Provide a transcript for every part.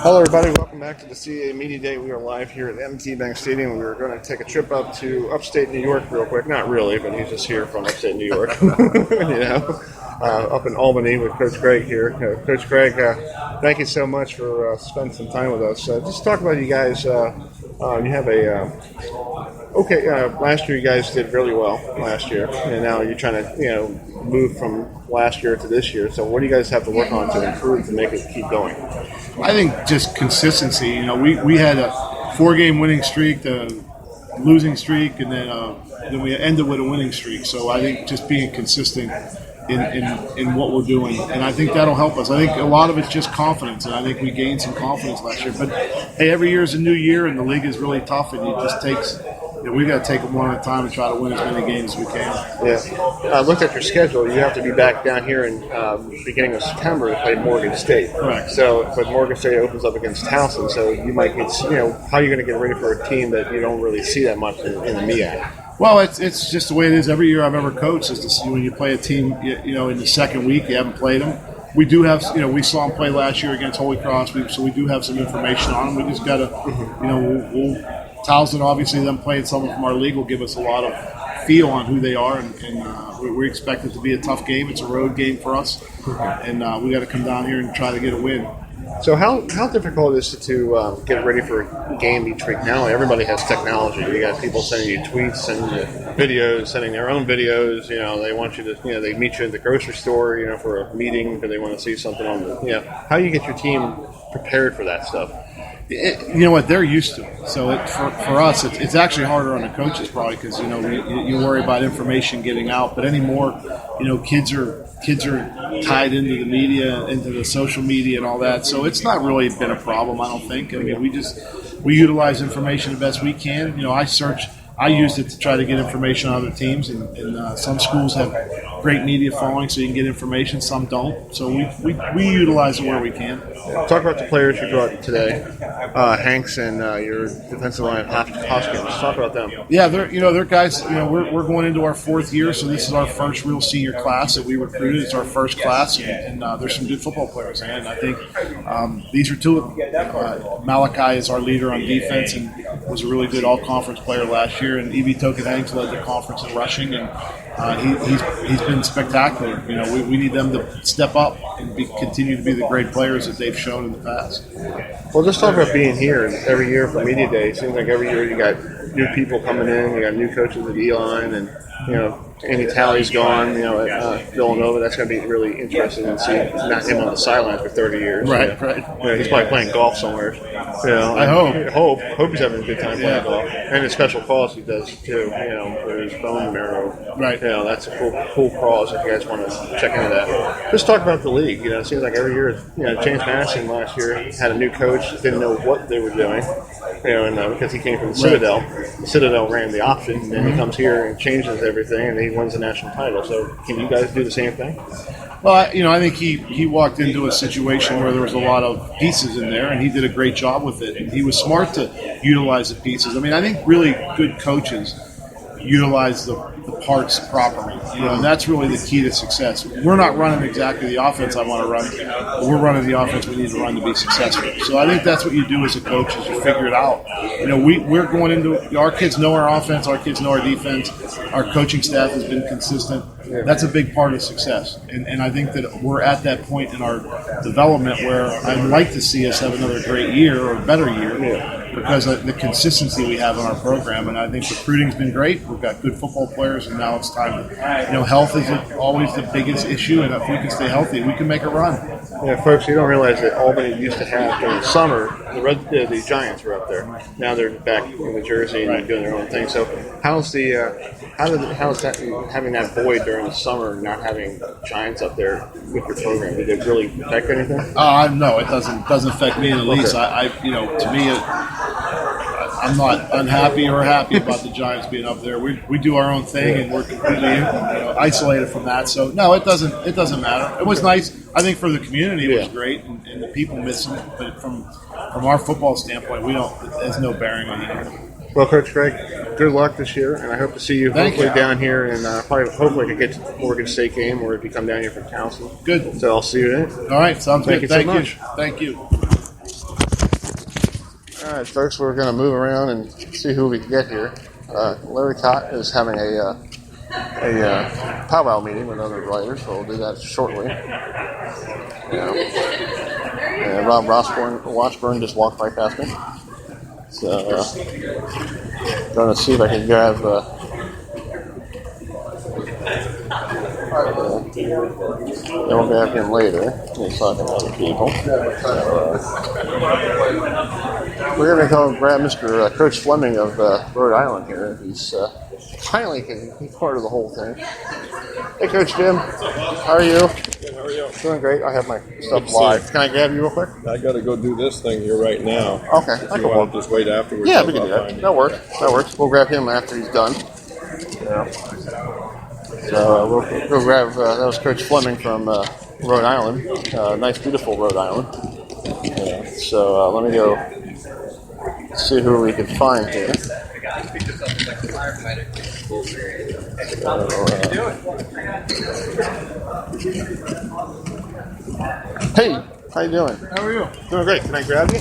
Hello, everybody. Welcome back to the CAA Media Day. We are live here at M&T Bank Stadium. We are going to take a trip up to upstate New York real quick. Not really, but he's just here from upstate New York. Up in Albany with Coach Craig here. Coach Craig, thank you so much for spending some time with us. Just talk about you guys. You have last year you guys did really well last year, and now you're trying to move from last year to this year. So what do you guys have to work on to improve to make it keep going? I think just consistency. We had a 4-game winning streak, the losing streak, and then we ended with a winning streak. So I think just being consistent in what we're doing, and I think that'll help us. I think a lot of it's just confidence, and I think we gained some confidence last year. But hey, every year is a new year, and the league is really tough, and it just takes. We've got to take it one at a time and try to win as many games as we can. Yeah. I looked at your schedule. You have to be back down here in beginning of September to play Morgan State. Correct. But Morgan State opens up against Towson, so you might get, how are you going to get ready for a team that you don't really see that much in the MEAC? Well, it's just the way it is. Every year I've ever coached is to see when you play a team, in the second week, you haven't played them. We do have, we saw them play last year against Holy Cross, so we do have some information on them. We just got to, Towson, obviously, them playing someone from our league will give us a lot of feel on who they are, and we expect it to be a tough game. It's a road game for us, and we got to come down here and try to get a win. So how difficult is it to get ready for a game each week? Now everybody has technology. You got people sending you tweets, sending you videos, sending their own videys. They want you to, they meet you at the grocery store, for a meeting because they want to see something on the, How do you get your team prepared for that stuff? You know what, they're used to it. So for us, it's actually harder on the coaches probably because you worry about information getting out. But anymore, kids are tied into the media, into the social media, and all that. So it's not really been a problem, I don't think. I mean, we utilize information the best we can. I used it to try to get information on other teams, and some schools have great media following, so you can get information. Some don't. So we utilize it where we can. Talk about the players you brought today, Hanks and your defensive line, Hoskins. Talk about them. Yeah, they're guys. We're going into our 4th year, so this is our first real senior class that we recruited. It's our first class, and there's some good football players. And I think these are two of them. Malachi is our leader on defense and was a really good all-conference player last year. And Evie Token Hanks led the conference in rushing, and he's been spectacular. We need them to step up and continue to be the great players that they've shown in the past. Well, just talk about being here every year for Media Day. It seems like every year you got new people coming in, you got new coaches at E-line, and Andy Talley's gone, at Villanova. That's going to be really interesting to see not him on the sidelines for 30 years. Right. He's probably playing golf somewhere. I hope he's having a good time playing golf. And the special calls he does too, for his bone marrow. Right. That's a cool cause if you guys want to check into that. Just talk about the league. It seems like every year, James Madison last year had a new coach, didn't know what they were doing. Because he came from the Citadel. The Citadel ran the option, and then he comes here and changes everything, and he wins the national title. So can you guys do the same thing? Well, I think he walked into a situation where there was a lot of pieces in there, and he did a great job with it. And he was smart to utilize the pieces. I mean, I think really good coaches utilize the parts properly. And that's really the key to success. We're not running exactly the offense I want to run, but we're running the offense we need to run to be successful. So I think that's what you do as a coach is you figure it out. We're going into our kids know our offense, our kids know our defense, our coaching staff has been consistent. That's a big part of success. And I think that we're at that point in our development where I'd like to see us have another great year or a better year because of the consistency we have in our program. And I think recruiting's been great. We've got good football players, and now it's time to, health is always the biggest issue. And if we can stay healthy, we can make a run. Yeah, folks, you don't realize that Albany used to have during the summer, the Giants were up there. Now they're back in New Jersey and doing their own thing. So how's that having that void during the summer, not having Giants up there with your program? Did it really affect anything? No, it doesn't affect me in the least. To me, I'm not unhappy or happy about the Giants being up there. We do our own thing, and we're completely isolated from that. So no, it doesn't matter. It was nice. I think for the community, it was great, and the people miss them. But from our football standpoint, there's no bearing on it. Well, Coach Craig, good luck this year, and I hope to see you hopefully down here, and hopefully I could get to the Morgan State game, or if you come down here from Towson. Good. So I'll see you then. All right, sounds good. Thank you so much. Thank you. All right, folks, we're going to move around and see who we can get here. Larry Cott is having a powwow meeting with other writers, so we'll do that shortly. And Rob Washburn just walked right past me. So, going to see if I can grab. Then we'll grab him later. He's talking to other people. We're going to go grab Mr. Coach Fleming of Rhode Island here. He's finally can be part of the whole thing. Hey, Coach Jim. How are you? Good, how are you? Doing great. I have my stuff live. Can I grab you real quick? I got to go do this thing here right now. Okay. If you want to just wait afterwards. Yeah, we can do that. That works. We'll grab him after he's done. Yeah. So we'll go grab, that was Coach Fleming from Rhode Island. Nice, beautiful Rhode Island. So let me go see who we can find here. Hey, how you doing? How are you? Doing great. Can I grab you?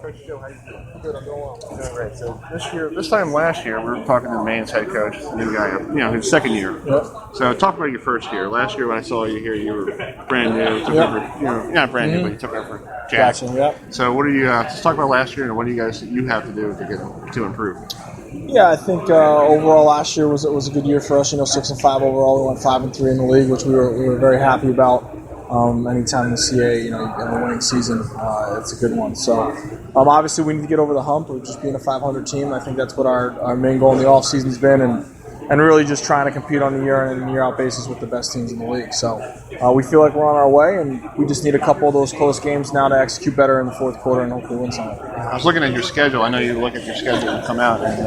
Coach Joe, how you doing? Good, I'm doing well. Doing great. So this time last year, we were talking to the Maine's head coach, the new guy, his second year. Yep. So talk about your first year. Last year when I saw you here, you were brand new. Took over, not brand new, but you took over Jackson. Yep. So what do you? Let's talk about last year and what do you guys have to do to improve? Yeah, I think overall last year was a good year for us. 6-5 overall. We went 5-3 in the league, which we were very happy about. Anytime in the CAA, you have a winning season, it's a good one. So obviously we need to get over the hump of just being a 500 team. I think that's what our main goal in the off season's been, and really just trying to compete on a year in and year out basis with the best teams in the league. So we feel like we're on our way, and we just need a couple of those close games now to execute better in the fourth quarter and hopefully win some. I was looking at your schedule. I know you look at your schedule and come out, and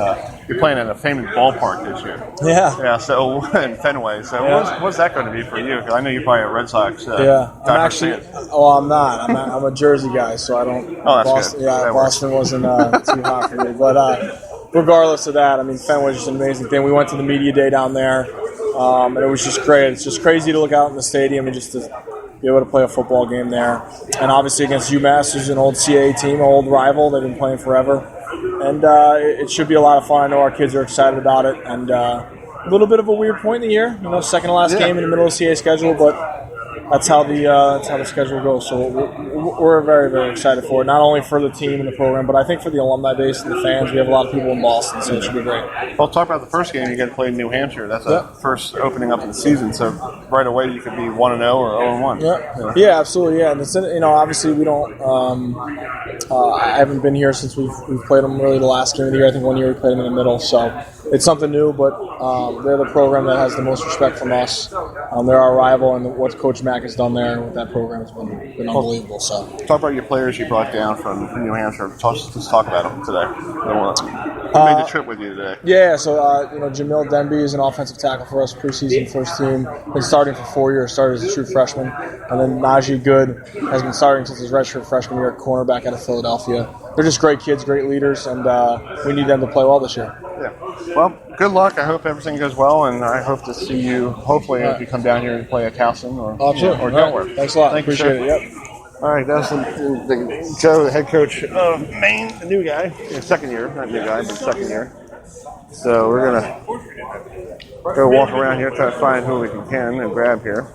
you're playing at a famous ballpark this year. Yeah. Yeah. So in Fenway. So what's that going to be for you? Because I know you're probably a Red Sox. I'm actually. I'm not. I'm a Jersey guy, so I don't. Oh, that's Boston, good. Yeah, Boston wasn't too hot for me, but. Regardless of that, Fenway's just an amazing thing. We went to the media day down there, and it was just great. It's just crazy to look out in the stadium and just to be able to play a football game there. And obviously against UMass, who's an old CAA team, an old rival. They've been playing forever. And it should be a lot of fun. I know our kids are excited about it. And a little bit of a weird point in the year, second to last game in the middle of the CAA schedule, but that's how the schedule goes. So we're very, very excited for it. Not only for the team and the program, but I think for the alumni base and the fans. We have a lot of people in Boston, so it should be great. Well, talk about the first game you got to play in New Hampshire. That's the first opening up of the season. So right away you could be 1-0 or 0-1. Yeah, absolutely. Yeah, and it's obviously we don't. I haven't been here since we've played them really the last game of the year. I think one year we played them in the middle, so it's something new. But they're the program that has the most respect from us. They're our rival, and what Coach Mack has done there with that program has been unbelievable. So, talk about your players you brought down from New Hampshire. Let's talk about them today. Who made the trip with you today? Yeah, so Jamil Denby is an offensive tackle for us, preseason first team. Been starting for 4 years. Started as a true freshman, and then Najee Good has been starting since his redshirt freshman year at cornerback out of Philadelphia. They're just great kids, great leaders, and we need them to play well this year. Yeah. Well, good luck. I hope everything goes well, and I hope to see you, hopefully, if you come down here and play at Towson or Delaware. Thanks a lot. Thank Appreciate you, it. Yep. All right, that's Joe, the head coach of Maine, the new guy. Second year, not new guy, but second year. So we're going to go walk around here, try to find who we can and grab here.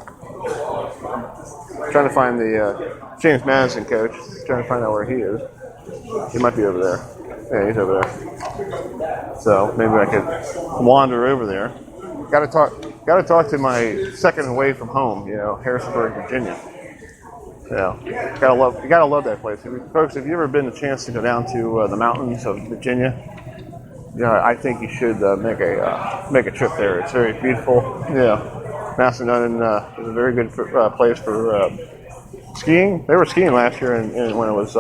Trying to find the James Madison coach. Trying to find out where he is. He might be over there. Yeah, he's over there. So maybe I could wander over there. Got to talk to my second away from home. Harrisonburg, Virginia. Yeah, you gotta love that place. Folks, if you ever been a chance to go down to the mountains of Virginia, I think you should make a trip there. It's very beautiful. Yeah, Macedon is a very good place for skiing. They were skiing last year, and when it was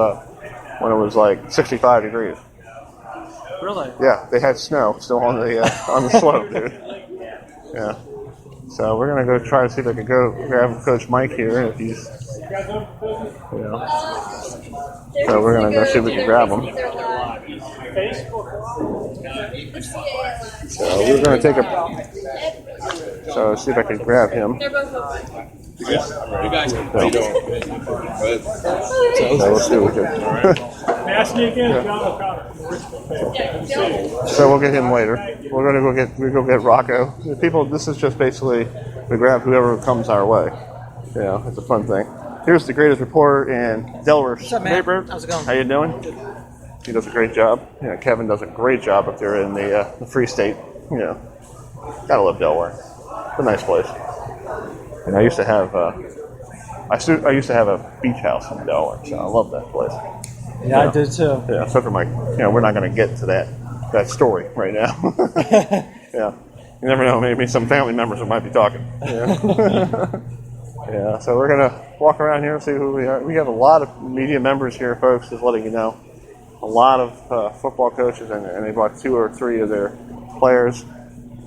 like 65 degrees. Really? Yeah, they had snow still on the slope, dude. Yeah. So we're gonna go try to see if I can go grab Coach Mike here if he's. So we're gonna go see if we can grab him. So we're gonna take a. So see if I can grab him. You guys can play. So we'll see what we can. May I sneak in? So we'll get him later. We're gonna go get Rocco. People, this is just basically we grab whoever comes our way. You know, it's a fun thing. Here's the greatest reporter in Delaware. What's up, man? How's it going? How you doing? He does a great job. You know, Kevin does a great job up there in the Free State. You know, gotta love Delaware. It's a nice place. And I used to have I used to have a beach house in Delaware, so I love that place. Yeah, I did too. Yeah, except for we're not going to get to that story right now. Yeah, you never know. Maybe some family members might be talking. Yeah. Yeah. So we're going to walk around here and see who we are. We have a lot of media members here, folks. Just letting you know, a lot of football coaches, and they brought 2 or 3 of their players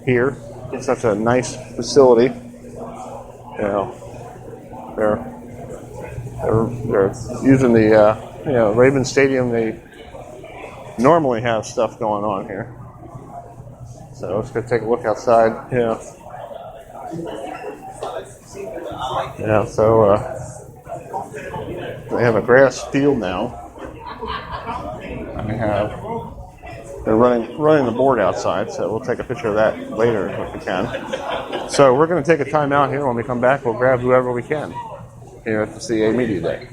here. It's such a nice facility. You know, they're using the. Raven Stadium, they normally have stuff going on here. So let's go take a look outside. Yeah. Yeah, so they have a grass field now. They're running the board outside, so we'll take a picture of that later if we can. So we're going to take a time out here. When we come back, we'll grab whoever we can here at the CAA Media Day.